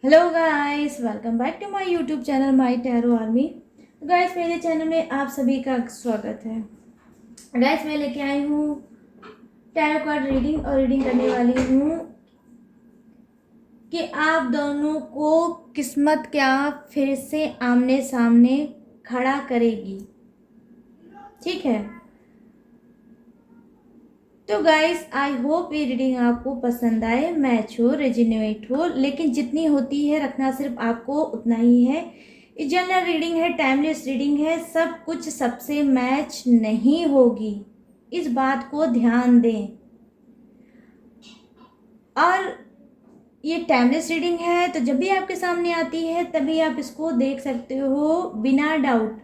Hello guys, welcome back to my YouTube channel my tarot army. Guys, मेरे channel में आप सभी का स्वागत है। गाइस, मैं लेके आई हूँ टैरो कार्ड रीडिंग और रीडिंग करने वाली हूँ कि आप दोनों को किस्मत क्या फिर से आमने सामने खड़ा करेगी। ठीक है, तो गाइस आई होप ये रीडिंग आपको पसंद आए, मैच हो, रेजिनेट हो, लेकिन जितनी होती है रखना सिर्फ आपको उतना ही है। ये जनरल रीडिंग है, टाइमलेस रीडिंग है, सब कुछ सबसे मैच नहीं होगी, इस बात को ध्यान दें। और ये टाइमलेस रीडिंग है तो जब भी आपके सामने आती है तभी आप इसको देख सकते हो बिना डाउट।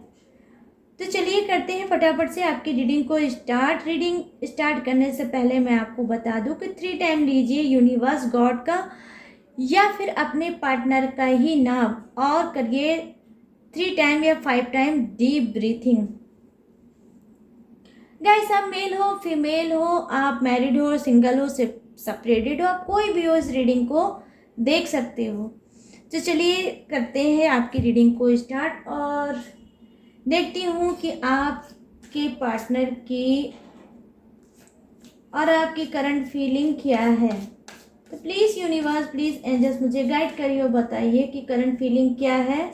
तो चलिए करते हैं फटाफट से आपकी रीडिंग को स्टार्ट। रीडिंग स्टार्ट करने से पहले मैं आपको बता दूं कि 3 टाइम लीजिए यूनिवर्स गॉड का या फिर अपने पार्टनर का ही नाम और करिए 3 टाइम या 5 टाइम डीप ब्रीथिंग। गाइस, आप मेल हो, फीमेल हो, आप मैरिड हो, सिंगल हो, सेपरेटेड हो, आप कोई भी हो इस रीडिंग को देख सकते हो। तो चलिए करते हैं आपकी रीडिंग को स्टार्ट और देखती हूँ कि आपके पार्टनर की और आपकी करंट फीलिंग क्या है। तो प्लीज़ यूनिवर्स, प्लीज़ एंजल्स मुझे गाइड करिए और बताइए कि करंट फीलिंग क्या है।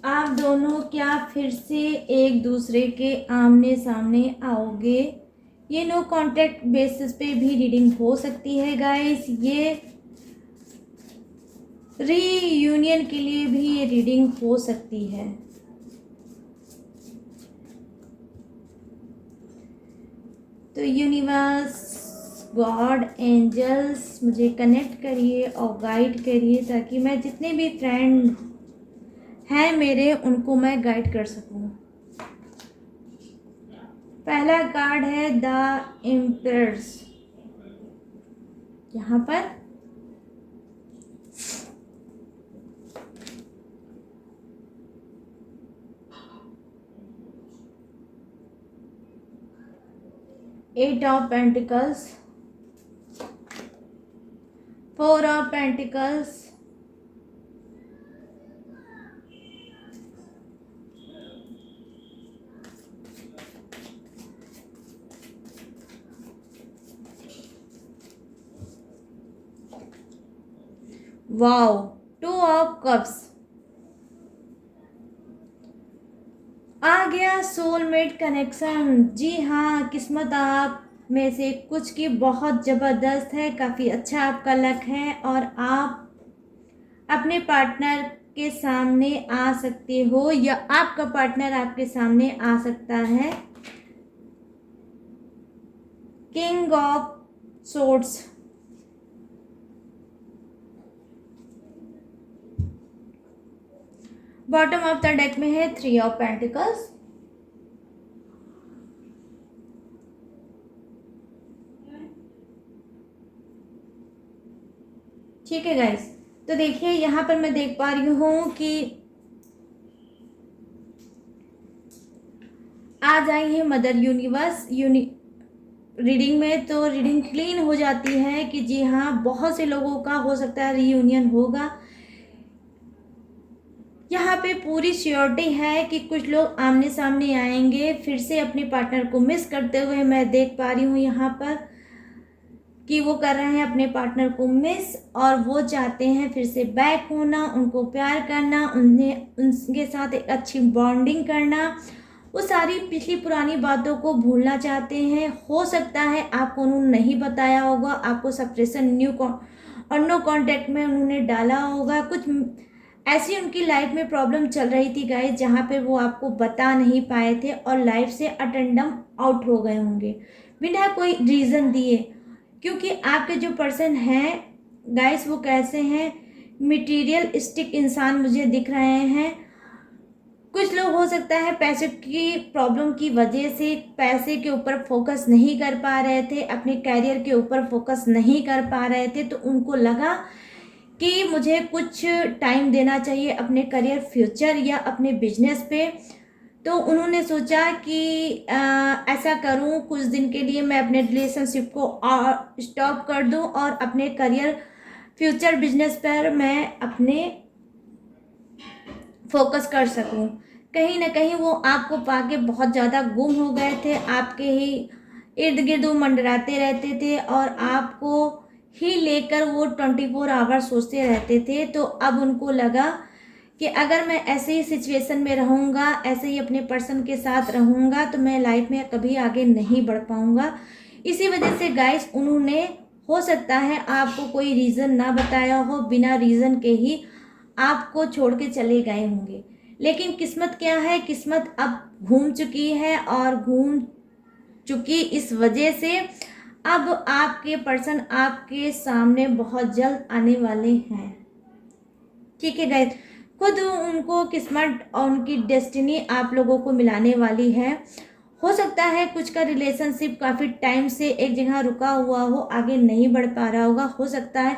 आप दोनों क्या फिर से एक दूसरे के आमने सामने आओगे? ये नो कॉन्टैक्ट बेसिस पे भी रीडिंग हो सकती है गाइस, ये रीयूनियन के लिए भी ये रीडिंग हो सकती है। तो यूनिवर्स, गॉड, एंजल्स मुझे कनेक्ट करिए और गाइड करिए ताकि मैं जितने भी फ्रेंड हैं मेरे उनको मैं गाइड कर सकूं। पहला कार्ड है द एम्परर्स। यहाँ पर eight of pentacles, 4 of pentacles, wow, 2 of cups. आ गया सोलमेट कनेक्शन। जी हाँ, किस्मत आप में से कुछ की बहुत ज़बरदस्त है, काफ़ी अच्छा आपका लक है और आप अपने पार्टनर के सामने आ सकते हो या आपका पार्टनर आपके सामने आ सकता है। King of swords, bottom of the deck में है 3 ऑफ पेंटिकल्स। ठीक है गाइस, तो देखिए यहाँ पर मैं देख पा रही हूँ कि आज आई है मदर यूनिवर्स रीडिंग में। तो रीडिंग क्लीन हो जाती है कि जी हाँ, बहुत से लोगों का हो सकता है रीयूनियन होगा। यहाँ पे पूरी श्योरिटी है कि कुछ लोग आमने सामने आएंगे फिर से अपने पार्टनर को मिस करते हुए। मैं देख पा रही हूँ यहाँ पर कि वो कर रहे हैं अपने पार्टनर को मिस और वो चाहते हैं फिर से बैक होना, उनको प्यार करना, उनके साथ एक अच्छी बॉन्डिंग करना, वो सारी पिछली पुरानी बातों को भूलना चाहते हैं। हो सकता है आपको उन्होंने नहीं बताया होगा, आपको सप्रेशन और नो कांटेक्ट में उन्होंने डाला होगा। कुछ ऐसी उनकी लाइफ में प्रॉब्लम चल रही थी गाइस जहाँ पे वो आपको बता नहीं पाए थे और लाइफ से अटेंडम आउट हो गए होंगे बिना कोई रीज़न दिए। क्योंकि आपके जो पर्सन हैं गाइस वो कैसे हैं, मटेरियलिस्टिक इंसान मुझे दिख रहे हैं। कुछ लोग हो सकता है पैसे की प्रॉब्लम की वजह से पैसे के ऊपर फोकस नहीं कर पा रहे थे, अपने कैरियर के ऊपर फोकस नहीं कर पा रहे थे, तो उनको लगा कि मुझे कुछ टाइम देना चाहिए अपने करियर, फ्यूचर या अपने बिजनेस पे। तो उन्होंने सोचा कि ऐसा करूं, कुछ दिन के लिए मैं अपने रिलेशनशिप को स्टॉप कर दूं और अपने करियर फ्यूचर बिजनेस पर मैं अपने फोकस कर सकूं। कहीं ना कहीं वो आपको पाके बहुत ज़्यादा गुम हो गए थे, आपके ही इर्द गिर्द वो मंडराते रहते थे और आपको ही लेकर वो 24 आवर सोचते रहते थे। तो अब उनको लगा कि अगर मैं ऐसे ही सिचुएशन में रहूँगा, ऐसे ही अपने पर्सन के साथ रहूँगा, तो मैं लाइफ में कभी आगे नहीं बढ़ पाऊँगा। इसी वजह से गाइस उन्होंने, हो सकता है आपको कोई रीज़न ना बताया हो, बिना रीज़न के ही आपको छोड़ के चले गए होंगे। लेकिन किस्मत क्या है, किस्मत अब घूम चुकी है और घूम चुकी इस वजह से अब आपके पर्सन आपके सामने बहुत जल्द आने वाले हैं। ठीक है गाइस, खुद उनको किस्मत और उनकी डेस्टिनी आप लोगों को मिलाने वाली है। हो सकता है कुछ का रिलेशनशिप काफ़ी टाइम से एक जगह रुका हुआ हो, आगे नहीं बढ़ पा रहा होगा। हो सकता है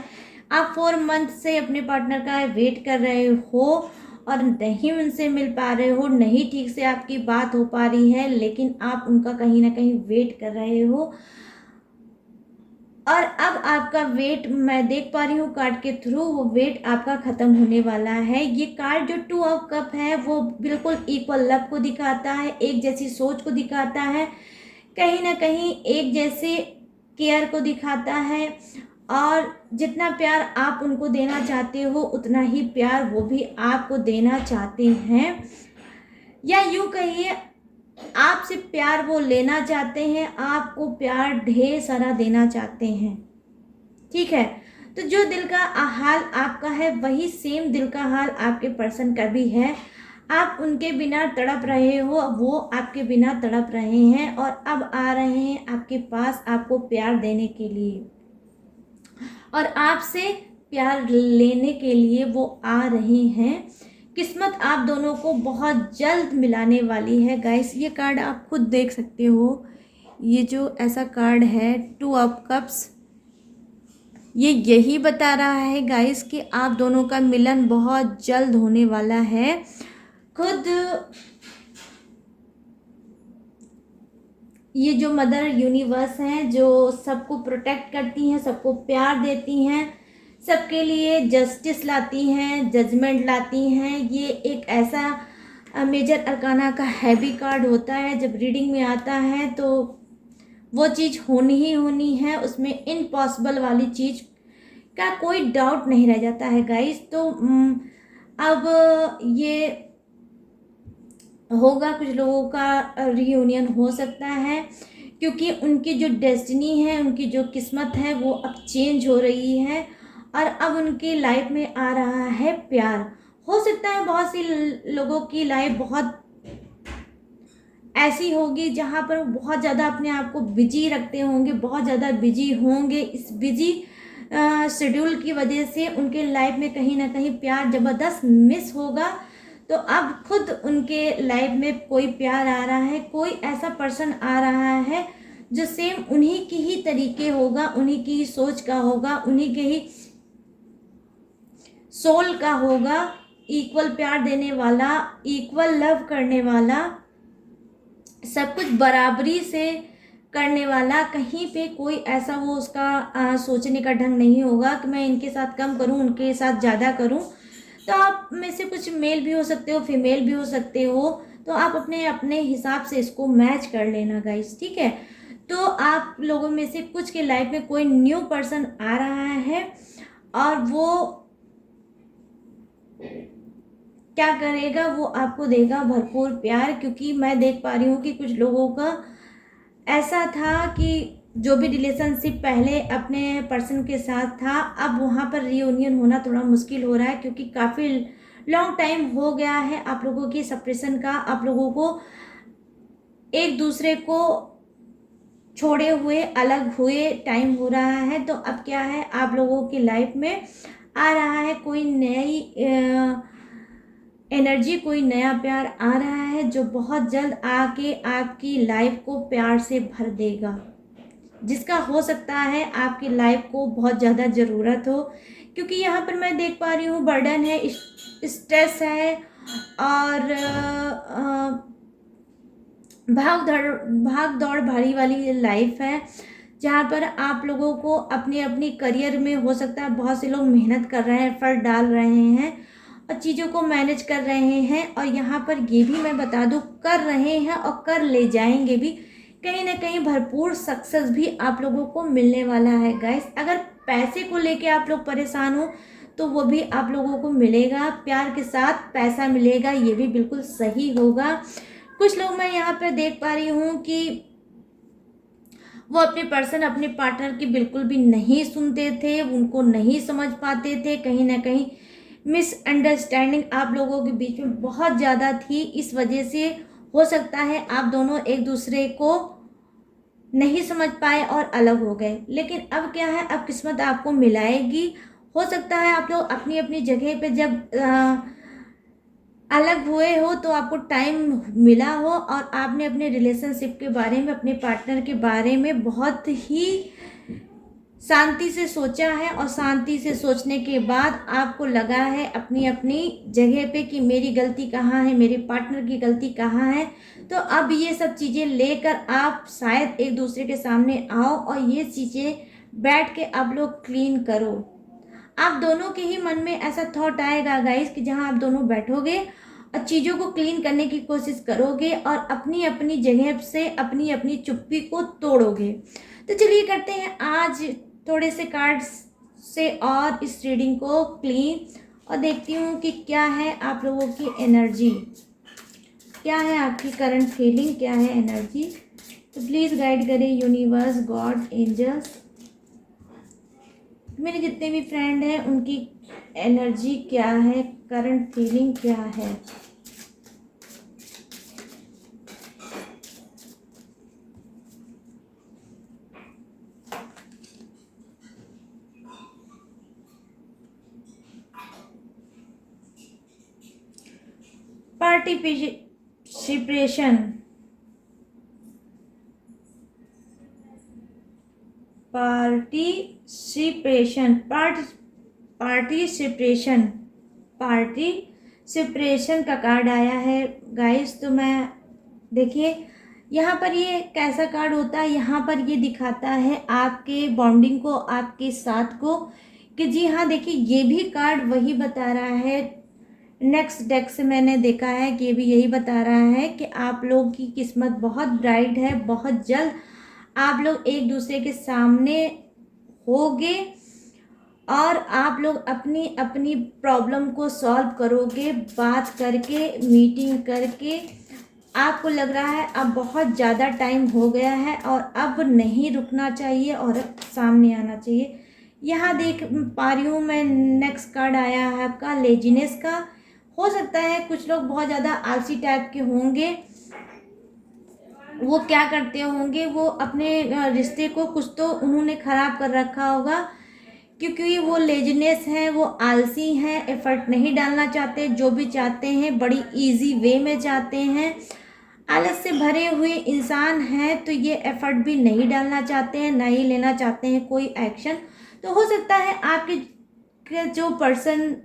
आप 4 मंथ से अपने पार्टनर का वेट कर रहे हो और नहीं उनसे मिल पा रहे हो, नहीं ठीक से आपकी बात हो पा रही है, लेकिन आप उनका कहीं ना कहीं वेट कर रहे हो। और अब आपका वेट मैं देख पा रही हूँ कार्ड के थ्रू, वो वेट आपका ख़त्म होने वाला है। ये कार्ड जो 2 ऑफ कप है वो बिल्कुल इक्वल लव को दिखाता है, एक जैसी सोच को दिखाता है, कहीं ना कहीं एक जैसे केयर को दिखाता है। और जितना प्यार आप उनको देना चाहते हो उतना ही प्यार वो भी आपको देना चाहते हैं, या यूँ कहिए आपसे प्यार वो लेना चाहते हैं, आपको प्यार ढेर सारा देना चाहते हैं। ठीक है, तो जो दिल का हाल आपका है वही सेम दिल का हाल आपके पर्सन का भी है। आप उनके बिना तड़प रहे हो, वो आपके बिना तड़प रहे हैं और अब आ रहे हैं आपके पास आपको प्यार देने के लिए और आपसे प्यार लेने के लिए वो आ रहे हैं। किस्मत आप दोनों को बहुत जल्द मिलाने वाली है गाइस। ये कार्ड आप खुद देख सकते हो, ये जो ऐसा कार्ड है 2 ऑफ कप्स, ये यही बता रहा है गाइस कि आप दोनों का मिलन बहुत जल्द होने वाला है। खुद ये जो मदर यूनिवर्स हैं, जो सबको प्रोटेक्ट करती हैं, सबको प्यार देती हैं, सबके लिए जस्टिस लाती हैं, जजमेंट लाती हैं, ये एक ऐसा मेजर अरकाना का हैवी कार्ड होता है। जब रीडिंग में आता है तो वो चीज़ होनी ही होनी है, उसमें इम्पॉसिबल वाली चीज़ का कोई डाउट नहीं रह जाता है गाइस। तो अब ये होगा, कुछ लोगों का रियूनियन हो सकता है क्योंकि उनकी जो डेस्टिनी है, उनकी जो किस्मत है वो अब चेंज हो रही है और अब उनकी लाइफ में आ रहा है प्यार। हो सकता है बहुत सी लोगों की लाइफ बहुत ऐसी होगी जहाँ पर बहुत ज़्यादा अपने आप को बिजी रखते होंगे, बहुत ज़्यादा बिजी होंगे। इस बिजी शेड्यूल की वजह से उनके लाइफ में कहीं ना कहीं प्यार ज़बरदस्त मिस होगा। तो अब खुद उनके लाइफ में कोई प्यार आ रहा है, कोई ऐसा पर्सन आ रहा है जो सेम उन्हीं की ही तरीके होगा, उन्हीं की ही सोच का होगा, उन्हीं के ही सोल का होगा, इक्वल प्यार देने वाला, इक्वल लव करने वाला, सब कुछ बराबरी से करने वाला। कहीं पे कोई ऐसा वो उसका सोचने का ढंग नहीं होगा कि मैं इनके साथ कम करूं, उनके साथ ज़्यादा करूं। तो आप में से कुछ मेल भी हो सकते हो, फीमेल भी हो सकते हो, तो आप अपने अपने हिसाब से इसको मैच कर लेना गाइस। ठीक है, तो आप लोगों में से कुछ के लाइफ में कोई न्यू पर्सन आ रहा है और वो क्या करेगा, वो आपको देगा भरपूर प्यार। क्योंकि मैं देख पा रही हूँ कि कुछ लोगों का ऐसा था कि जो भी रिलेशनशिप पहले अपने पर्सन के साथ था, अब वहाँ पर रियूनियन होना थोड़ा मुश्किल हो रहा है क्योंकि काफ़ी लॉन्ग टाइम हो गया है आप लोगों की सेपरेशन का, आप लोगों को एक दूसरे को छोड़े हुए, अलग हुए टाइम हो रहा है। तो अब क्या है, आप लोगों की लाइफ में आ रहा है कोई नई एनर्जी, कोई नया प्यार आ रहा है जो बहुत जल्द आके आपकी लाइफ को प्यार से भर देगा, जिसका हो सकता है आपकी लाइफ को बहुत ज़्यादा ज़रूरत हो। क्योंकि यहाँ पर मैं देख पा रही हूँ बर्डन है, स्ट्रेस है और भाग दौड़ भरी वाली लाइफ है, जहाँ पर आप लोगों को अपने अपनी करियर में हो सकता है बहुत से लोग मेहनत कर रहे हैं, एफर्ट डाल रहे हैं और चीज़ों को मैनेज कर रहे हैं। और यहाँ पर ये भी मैं बता दूँ, कर रहे हैं और कर ले जाएंगे भी। कहीं ना कहीं भरपूर सक्सेस भी आप लोगों को मिलने वाला है गाइस। अगर पैसे को लेके आप लोग परेशान हो तो वो भी आप लोगों को मिलेगा, प्यार के साथ पैसा मिलेगा, ये भी बिल्कुल सही होगा। कुछ लोग मैं यहाँ पर देख पा रही हूँ कि वो अपने पर्सन अपने पार्टनर की बिल्कुल भी नहीं सुनते थे, उनको नहीं समझ पाते थे। कहीं ना कहीं मिसअंडरस्टैंडिंग आप लोगों के बीच में बहुत ज़्यादा थी। इस वजह से हो सकता है आप दोनों एक दूसरे को नहीं समझ पाए और अलग हो गए। लेकिन अब क्या है, अब किस्मत आपको मिलाएगी। हो सकता है आप लोग अपनी अपनी जगह पे जब अलग हुए हो तो आपको टाइम मिला हो और आपने अपने रिलेशनशिप के बारे में, अपने पार्टनर के बारे में बहुत ही शांति से सोचा है। और शांति से सोचने के बाद आपको लगा है अपनी अपनी जगह पे कि मेरी गलती कहाँ है, मेरे पार्टनर की गलती कहाँ है। तो अब ये सब चीज़ें लेकर आप शायद एक दूसरे के सामने आओ और ये चीज़ें बैठ के आप लोग क्लीन करो। आप दोनों के ही मन में ऐसा थॉट आएगा गाइस कि जहाँ आप दोनों बैठोगे और चीज़ों को क्लीन करने की कोशिश करोगे और अपनी अपनी जगह से अपनी अपनी चुप्पी को तोड़ोगे। तो चलिए करते हैं आज थोड़े से कार्ड्स से और इस रीडिंग को क्लीन, और देखती हूँ कि क्या है आप लोगों की एनर्जी, क्या है आपकी करंट फीलिंग, क्या है एनर्जी। तो प्लीज़ गाइड करें यूनिवर्स, गॉड, एंजल्स, मेरे जितने भी फ्रेंड हैं उनकी एनर्जी क्या है, करंट फीलिंग क्या है। पार्टिसिपेशन, पार्टिसिपेशन, पार्टिसिपेशन, पार्टिसिपेशन का कार्ड आया है गाइस। तो मैं देखिए यहाँ पर ये कैसा कार्ड होता है, यहाँ पर ये दिखाता है आपके बॉन्डिंग को, आपके साथ को, कि जी हाँ देखिए ये भी कार्ड वही बता रहा है। नेक्स्ट डेक से मैंने देखा है कि ये भी यही बता रहा है कि आप लोग की किस्मत बहुत ब्राइट है। बहुत जल्द आप लोग एक दूसरे के सामने होगे और आप लोग अपनी अपनी प्रॉब्लम को सॉल्व करोगे, बात करके, मीटिंग करके। आपको लग रहा है अब बहुत ज़्यादा टाइम हो गया है और अब नहीं रुकना चाहिए और अब सामने आना चाहिए। यहाँ देख पा रही हूँ मैं, नेक्स्ट कार्ड आया है आपका लेजीनेस का। हो सकता है कुछ लोग बहुत ज़्यादा आलसी टाइप के होंगे। वो क्या करते होंगे, वो अपने रिश्ते को कुछ तो उन्होंने ख़राब कर रखा होगा, क्योंकि वो लेजीनेस हैं, वो आलसी हैं, एफर्ट नहीं डालना चाहते। जो भी चाहते हैं बड़ी इजी वे में चाहते हैं। आलस से भरे हुए इंसान हैं, तो ये एफर्ट भी नहीं डालना चाहते हैं, ना ही लेना चाहते हैं कोई एक्शन। तो हो सकता है आपके जो पर्सन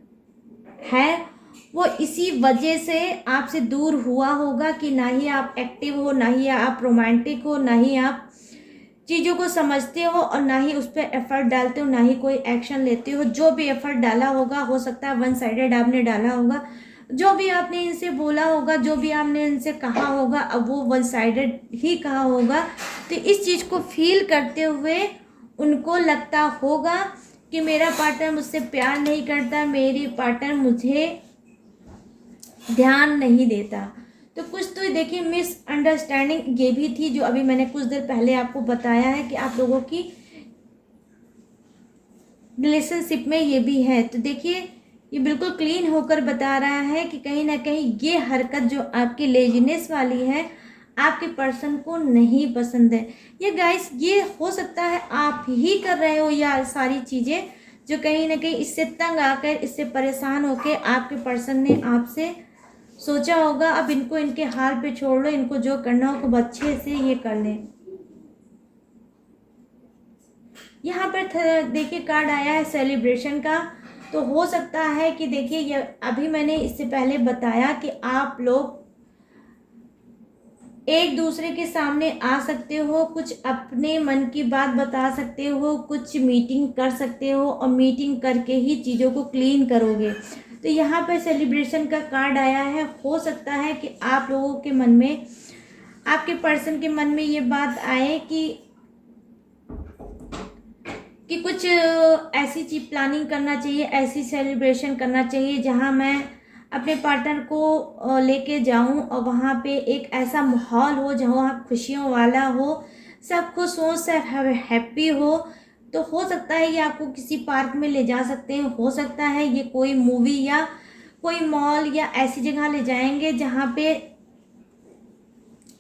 है वो इसी वजह से आपसे दूर हुआ होगा कि ना ही आप एक्टिव हो, ना ही आप रोमांटिक हो, ना ही आप चीज़ों को समझते हो और ना ही उस पर एफर्ट डालते हो, ना ही कोई एक्शन लेते हो। जो भी एफर्ट डाला होगा हो सकता है वन साइडेड आपने डाला होगा। जो भी आपने इनसे बोला होगा, जो भी आपने इनसे कहा होगा, अब वो वन साइडेड ही कहा होगा। तो इस चीज़ को फील करते हुए उनको लगता होगा कि मेरा पार्टनर मुझसे प्यार नहीं करता, मेरी पार्टनर मुझे ध्यान नहीं देता। तो कुछ तो देखिए मिसअंडरस्टैंडिंग ये भी थी, जो अभी मैंने कुछ देर पहले आपको बताया है कि आप लोगों की रिलेशनशिप में ये भी है। तो देखिए ये बिल्कुल क्लीन होकर बता रहा है कि कहीं ना कहीं ये हरकत जो आपकी लेजीनेस वाली है आपके पर्सन को नहीं पसंद है। ये गाइस ये हो सकता है आप ही कर रहे हो यार सारी चीज़ें, जो कहीं ना कहीं इससे तंग आकर, इससे परेशान होकर आपके पर्सन ने आपसे सोचा होगा अब इनको इनके हाल पे छोड़ लो, इनको जो करना हो खूब अच्छे से ये कर लें। यहाँ पर देखिए कार्ड आया है सेलिब्रेशन का। तो हो सकता है कि देखिए ये अभी मैंने इससे पहले बताया कि आप लोग एक दूसरे के सामने आ सकते हो, कुछ अपने मन की बात बता सकते हो, कुछ मीटिंग कर सकते हो और मीटिंग करके ही चीज़ों को क्लीन करोगे। तो यहाँ पर सेलिब्रेशन का कार्ड आया है। हो सकता है कि आप लोगों के मन में, आपके पर्सन के मन में ये बात आए कि कुछ ऐसी चीज प्लानिंग करना चाहिए, ऐसी सेलिब्रेशन करना चाहिए जहां मैं अपने पार्टनर को लेके जाऊं और वहां पे एक ऐसा माहौल हो जहां खुशियों वाला हो, सब खुश हो, सब हैप्पी हो। तो हो सकता है ये आपको किसी पार्क में ले जा सकते हैं, हो सकता है ये कोई मूवी या कोई मॉल या ऐसी जगह ले जाएंगे जहाँ पे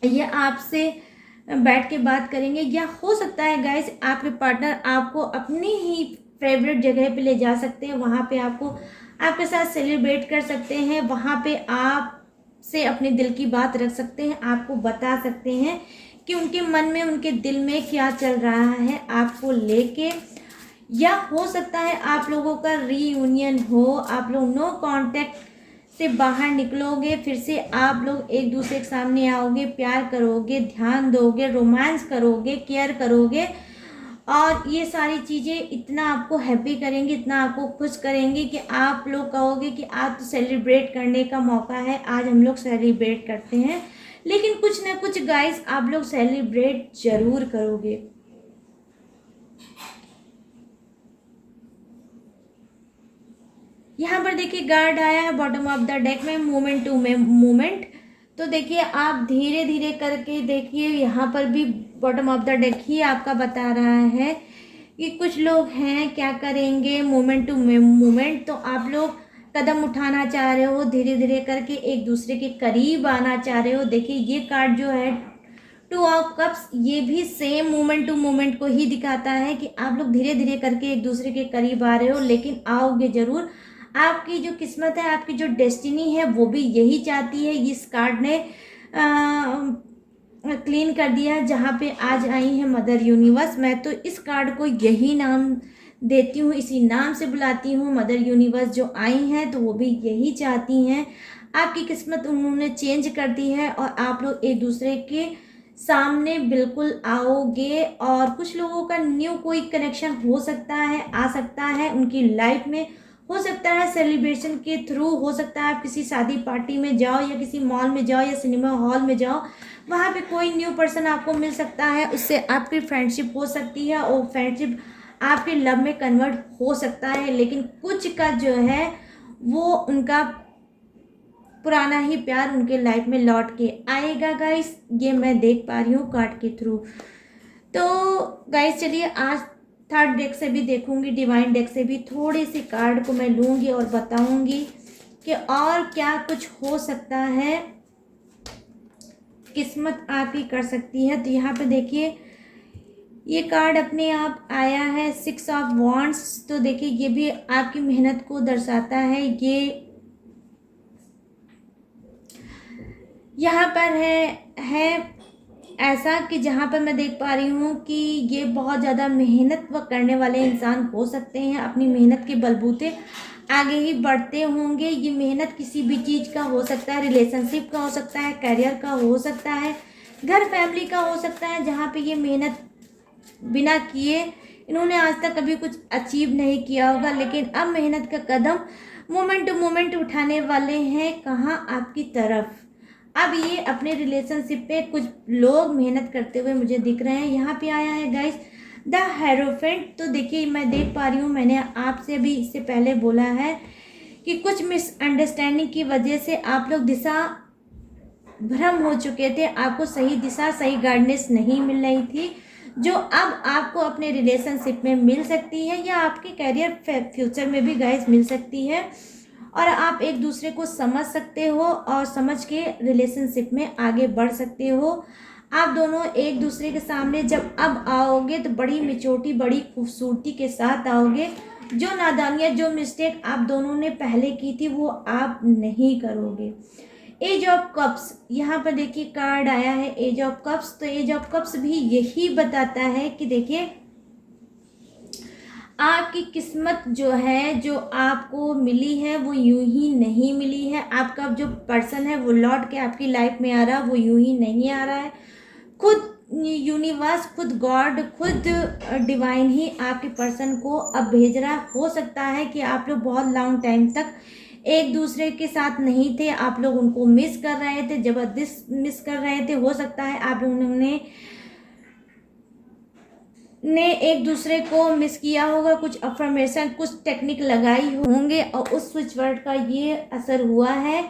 ये आपसे बैठ के बात करेंगे। या हो सकता है गाइस आपके पार्टनर आपको अपनी ही फेवरेट जगह पे ले जा सकते हैं, वहाँ पे आपको आपके साथ सेलिब्रेट कर सकते हैं, वहाँ पे आप से अपने दिल की बात रख सकते हैं, आपको बता सकते हैं कि उनके मन में, उनके दिल में क्या चल रहा है आपको लेके। या हो सकता है आप लोगों का रीयूनियन हो, आप लोग नो कांटेक्ट से बाहर निकलोगे, फिर से आप लोग एक दूसरे के सामने आओगे, प्यार करोगे, ध्यान दोगे, रोमांस करोगे, केयर करोगे और ये सारी चीज़ें इतना आपको हैप्पी करेंगी, इतना आपको खुश करेंगी कि आप लोग कहोगे कि आज तो सेलिब्रेट करने का मौका है, आज हम लोग सेलिब्रेट करते हैं। लेकिन कुछ ना कुछ गाइस आप लोग सेलिब्रेट जरूर करोगे। यहाँ पर देखिए गार्ड आया है बॉटम ऑफ द डेक में, मूवमेंट टू में मूवमेंट। तो देखिए आप धीरे धीरे करके देखिए, यहाँ पर भी बॉटम ऑफ द डेक ही आपका बता रहा है कि कुछ लोग हैं क्या करेंगे, मूवमेंट टू मूवमेंट। तो आप लोग कदम उठाना चाह रहे हो, धीरे धीरे करके एक दूसरे के करीब आना चाह रहे हो। देखिए ये कार्ड जो है टू ऑफ कप्स, ये भी सेम मूवमेंट टू मूवमेंट को ही दिखाता है कि आप लोग धीरे धीरे करके एक दूसरे के करीब आ रहे हो, लेकिन आओगे जरूर। आपकी जो किस्मत है, आपकी जो डेस्टिनी है वो भी यही चाहती है। इस कार्ड ने क्लीन कर दिया है। जहाँ पे आज आई है मदर यूनिवर्स, मैं तो इस कार्ड को यही नाम देती हूँ, इसी नाम से बुलाती हूँ। मदर यूनिवर्स जो आई हैं तो वो भी यही चाहती हैं, आपकी किस्मत उन्होंने चेंज कर दी है और आप लोग एक दूसरे के सामने बिल्कुल आओगे। और कुछ लोगों का न्यू कोई कनेक्शन हो सकता है, आ सकता है उनकी लाइफ में, हो सकता है सेलिब्रेशन के थ्रू, हो सकता है आप किसी शादी पार्टी में जाओ या किसी मॉल में जाओ या सिनेमा हॉल में जाओ, वहाँ पे कोई न्यू पर्सन आपको मिल सकता है, उससे आपकी फ्रेंडशिप हो सकती है और फ्रेंडशिप आपके लव में कन्वर्ट हो सकता है। लेकिन कुछ का जो है वो उनका पुराना ही प्यार उनके लाइफ में लौट के आएगा गाइस, ये मैं देख पा रही हूँ कार्ड के थ्रू। तो गाइस चलिए आज थर्ड डेक से भी देखूंगी, डिवाइन डेक से भी थोड़े से कार्ड को मैं लूँगी और बताऊंगी कि और क्या कुछ हो सकता है, किस्मत आपकी कर सकती है। तो यहाँ पे देखिए ये कार्ड अपने आप आया है, 6 ऑफ वॉन्ड्स। तो देखिए ये भी आपकी मेहनत को दर्शाता है। ये यहाँ पर है ऐसा कि जहाँ पर मैं देख पा रही हूँ कि ये बहुत ज़्यादा मेहनत व करने वाले इंसान हो सकते हैं, अपनी मेहनत के बलबूते आगे ही बढ़ते होंगे। ये मेहनत किसी भी चीज़ का हो सकता है, रिलेशनशिप का हो सकता है, करियर का हो सकता है, घर फैमिली का हो सकता है, जहाँ पे ये मेहनत बिना किए इन्होंने आज तक कभी कुछ अचीव नहीं किया होगा। लेकिन अब मेहनत का कदम मोमेंट टू मोमेंट उठाने वाले हैं, कहाँ आपकी तरफ। अब ये अपने रिलेशनशिप पे कुछ लोग मेहनत करते हुए मुझे दिख रहे हैं। यहाँ पे आया है गाइस द हेरोफेंट। तो देखिए मैं देख पा रही हूँ, मैंने आपसे भी इससे पहले बोला है कि कुछ मिसअंडरस्टैंडिंग की वजह से आप लोग दिशा भ्रम हो चुके थे, आपको सही दिशा, सही गाइडेंस नहीं मिल रही थी, जो अब आपको अपने रिलेशनशिप में मिल सकती है या आपके करियर फ्यूचर में भी गाइस मिल सकती है। और आप एक दूसरे को समझ सकते हो और समझ के रिलेशनशिप में आगे बढ़ सकते हो। आप दोनों एक दूसरे के सामने जब अब आओगे तो बड़ी मेच्योरिटी, बड़ी खूबसूरती के साथ आओगे। जो नादानियाँ, जो मिस्टेक आप दोनों ने पहले की थी वो आप नहीं करोगे। एज ऑफ कप्स, यहाँ पर देखिए कार्ड आया है एज ऑफ कप्स। तो एज ऑफ कप्स भी यही बताता है कि देखिए आपकी किस्मत जो है, जो आपको मिली है, वो यूं ही नहीं मिली है। आपका जो पर्सन है वो लौट के आपकी लाइफ में आ रहा है, वो यूं ही नहीं आ रहा है। खुद यूनिवर्स, खुद गॉड, खुद डिवाइन ही आपके पर्सन को अब भेज रहा। हो सकता है कि आप लोग बहुत लॉन्ग टाइम तक एक दूसरे के साथ नहीं थे, आप लोग उनको मिस कर रहे थे, ज़बरदस्त मिस कर रहे थे। हो सकता है आप लोगों ने एक दूसरे को मिस किया होगा, कुछ अफर्मेशन, कुछ टेक्निक लगाई होंगे और उस स्विच वर्ड का ये असर हुआ है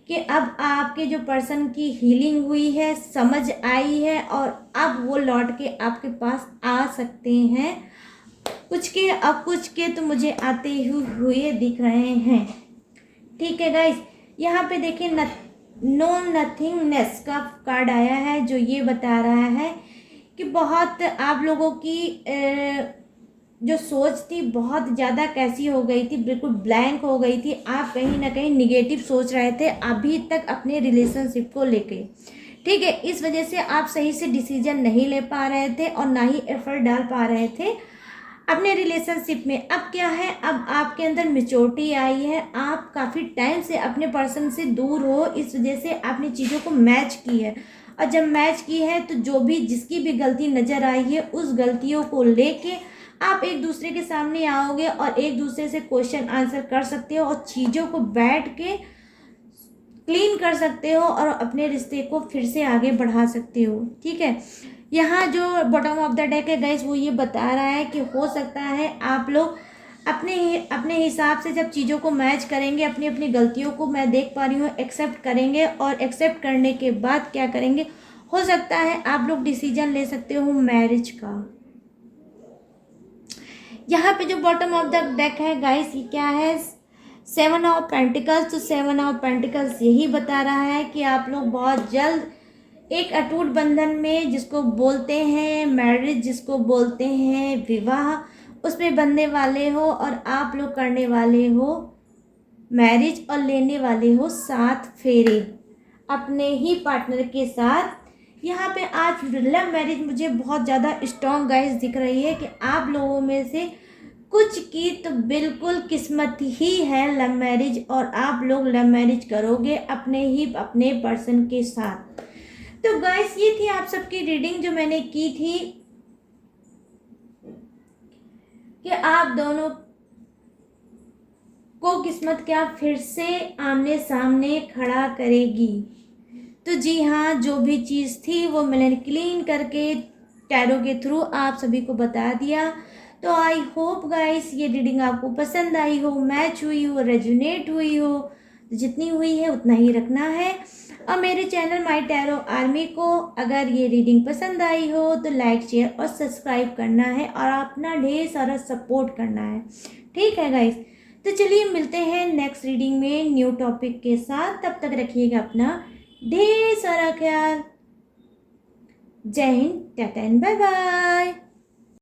कि अब आपके जो पर्सन की हीलिंग हुई है, समझ आई है और अब वो लौट के आपके पास आ सकते हैं। कुछ के अब कुछ के तो मुझे आते हुए दिख रहे हैं। ठीक है गाइस, यहाँ पे देखिए नो नथिंगनेस का कार्ड आया है, जो ये बता रहा है कि बहुत आप लोगों की जो सोच थी बहुत ज़्यादा कैसी हो गई थी, बिल्कुल ब्लैंक हो गई थी। आप कहीं ना कहीं निगेटिव सोच रहे थे अभी तक अपने रिलेशनशिप को लेके। ठीक है, इस वजह से आप सही से डिसीजन नहीं ले पा रहे थे और ना ही एफर्ट डाल पा रहे थे अपने रिलेशनशिप में। अब क्या है, अब आपके अंदर मेच्योरिटी आई है। आप काफ़ी टाइम से अपने पर्सन से दूर हो, इस वजह से आपने चीज़ों को मैच की है। और जब मैच की है तो जो भी जिसकी भी गलती नज़र आई है, उस गलतियों को लेके आप एक दूसरे के सामने आओगे और एक दूसरे से क्वेश्चन आंसर कर सकते हो और चीज़ों को बैठ के क्लीन कर सकते हो और अपने रिश्ते को फिर से आगे बढ़ा सकते हो। ठीक है, यहाँ जो बॉटम ऑफ द डेक है गाइस, वो ये बता रहा है कि हो सकता है आप लोग अपने अपने हिसाब से जब चीज़ों को मैच करेंगे, अपनी अपनी गलतियों को मैं देख पा रही हूँ एक्सेप्ट करेंगे और एक्सेप्ट करने के बाद क्या करेंगे, हो सकता है आप लोग डिसीजन ले सकते हो मैरिज का। यहाँ पे जो बॉटम ऑफ द डेक है गाइस, ये क्या है, 7 ऑफ पेंटिकल्स। तो 7 ऑफ पेंटिकल्स यही बता रहा है कि आप लोग बहुत जल्द एक अटूट बंधन में, जिसको बोलते हैं मैरिज, जिसको बोलते हैं विवाह, उसमें बंधने वाले हो और आप लोग करने वाले हो मैरिज और लेने वाले हो 7 फेरे अपने ही पार्टनर के साथ। यहाँ पे आज लव मैरिज मुझे बहुत ज़्यादा स्ट्रॉन्ग गाइस दिख रही है कि आप लोगों में से कुछ की तो बिल्कुल किस्मत ही है लव मैरिज और आप लोग लव मैरिज करोगे अपने पर्सन के साथ। तो गाइस, ये थी आप सबकी रीडिंग जो मैंने की थी कि आप दोनों को किस्मत क्या फिर से आमने सामने खड़ा करेगी। तो जी हाँ, जो भी चीज़ थी वो मैंने क्लीन करके टैरो के थ्रू आप सभी को बता दिया। तो आई होप गाइस ये रीडिंग आपको पसंद आई हो, मैच हुई हो, रेजोनेट हुई हो। जितनी हुई है उतना ही रखना है। और मेरे चैनल माय टैरो आर्मी को अगर ये रीडिंग पसंद आई हो तो लाइक, शेयर और सब्सक्राइब करना है और अपना ढेर सारा सपोर्ट करना है। ठीक है गाइस, तो चलिए मिलते हैं नेक्स्ट रीडिंग में न्यू टॉपिक के साथ। तब तक रखिएगा अपना ढेर सारा ख्याल। जय हिंद, टाटा एंड बाय बाय।